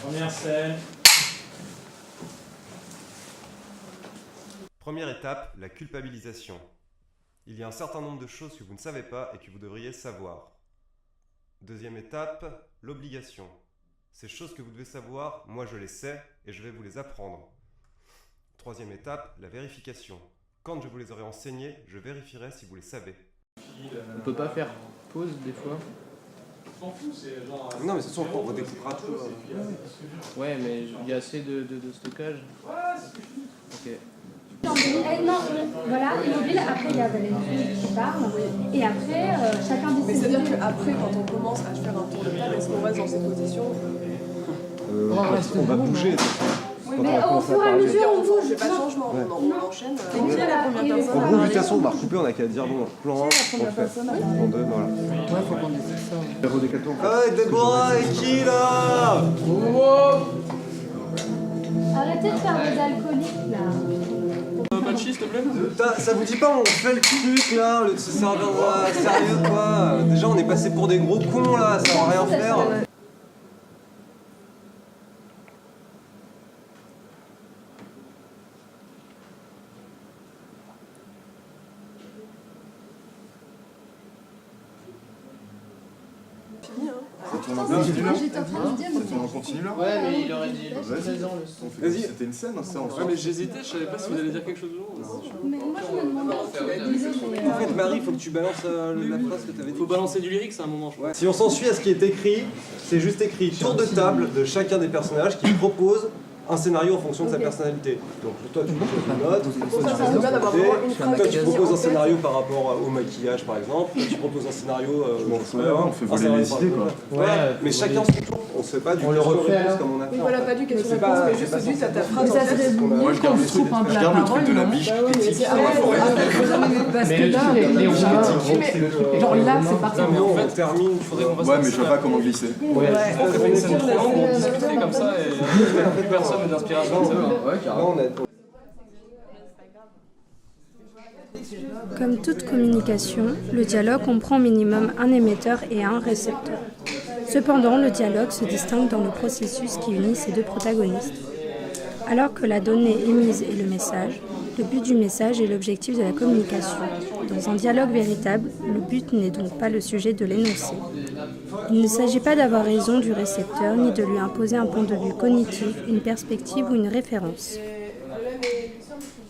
Première scène. Première étape, la culpabilisation. Il y a un certain nombre de choses que vous ne savez pas et que vous devriez savoir. Deuxième étape, l'obligation. Ces choses que vous devez savoir, moi je les sais et je vais vous les apprendre. Troisième étape, la vérification. Quand je vous les aurai enseignées, je vérifierai si vous les savez. On peut pas faire pause des fois? Non mais c'est sûr, on redécoupera tout. Ouais, mais il y a assez de stockage. Ok. Non, voilà, immobile, après il y a Valérie qui parle, et après chacun décide. Mais c'est-à-dire qu'après, quand on commence à faire un tour de table, est-ce qu'on reste dans cette position? On va bouger. Oui, mais au fur et à mesure, on bouge. On fait pas de changement, on enchaîne. Qui est la première personne? En gros, de toute façon, on va recouper, on a qu'à dire bon, plan 1, on fait. Plan 2, voilà. Ouais, faut qu'on décide ça. Redécaton. Ah, Déborah, et qui là? Arrêtez de faire des alcooliques là. Pas de s'il te plaît? Putain, ça vous dit pas, on fait le truc là, au lieu de se servir sérieux quoi. Déjà, on est passé pour des gros cons là, ça va rien faire. Fini, hein. On continue là? J'étais en train de dire, On continue là? Ouais, mais il aurait dit Vas-y. 16 ans le son. Vas-y. C'était une scène, ça, en Ouais, mais j'hésitais, je savais pas si vous alliez dire quelque chose ou non. mais moi je me demandais si tu l'as dit, mais. En fait, Marie, il faut que tu balances la phrase que t'avais dit. Faut balancer du lyrique, c'est un moment, je crois. Si on s'en suit à ce qui est écrit, c'est juste écrit tour de table de chacun des personnages qui propose un scénario en fonction de sa personnalité. Donc toi tu proposes une note, toi Ça, c'est bien d'avoir vraiment une phrase tu qui est proposes en un tête. scénario par rapport au maquillage par exemple, toi tu proposes un scénario on fait voler les idées quoi. Ouais, mais chacun son tour, on se fait pas du On le refait, question-réponse alors. comme on a Oui, fait. voilà, pas du question C'est réponse, pas- mais c'est juste pas celui, t'as ta censé- phrase en Ça tête. serait Moi, je garde le truc, de la biche Bah oui, mais c'est Parce Mais que là, les les Romains, Romains, le truc est genre là, Romain. c'est parti. Non, mais en On fait, termine. il faudrait qu'on fasse Ouais, une mais je sais scène pas comment glisser. Ouais, On fait une scène trop longue, on discutait comme ça et plus personne n'a d'inspiration. Là, on a- Comme toute communication, le dialogue comprend au minimum un émetteur et un récepteur. Cependant, le dialogue se distingue dans le processus qui unit ces deux protagonistes. Alors que la donnée émise est le message, le but du message est l'objectif de la communication. Dans un dialogue véritable, le but n'est donc pas le sujet de l'énoncé. Il ne s'agit pas d'avoir raison du récepteur ni de lui imposer un point de vue cognitif, une perspective ou une référence.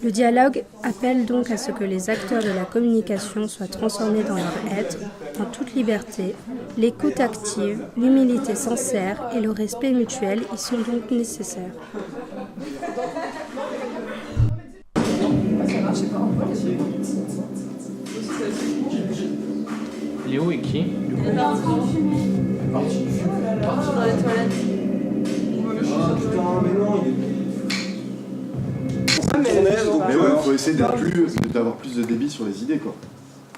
Le dialogue appelle donc à ce que les acteurs de la communication soient transformés dans leur être, en toute liberté. L'écoute active, l'humilité sincère et le respect mutuel y sont donc nécessaires. Léo et qui? Du coup, dans les toilettes. Putain, mais non, il est... Mais ouais, faut essayer d'avoir plus de débit sur les idées quoi.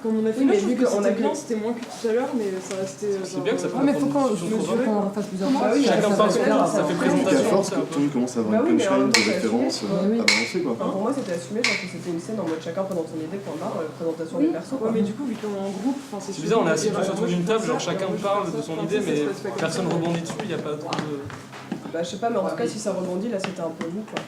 Comme on a fait, mais vu qu'on a bien, c'était moins que tout à l'heure, mais ça restait. C'est bien que ça Ouais, mais faut qu'on refasse plusieurs fois. Bah oui, Chacun parle, ça fait Et qu'à présentation. force, quand on commence à avoir Bah oui, une mais en même punchline, temps, des références, à balancer quoi. Enfin, pour moi, c'était assumé, genre que c'était une scène en mode chacun présente son idée, point barre, présentation des persos. Ouais, mais du coup, vu qu'on est en groupe, C'est bizarre, on est assis tous autour d'une table, genre chacun parle de son idée, mais personne rebondit dessus, il n'y a pas trop de... Bah, je sais pas, mais en tout cas, si ça rebondit, là, c'était un peu mou, quoi.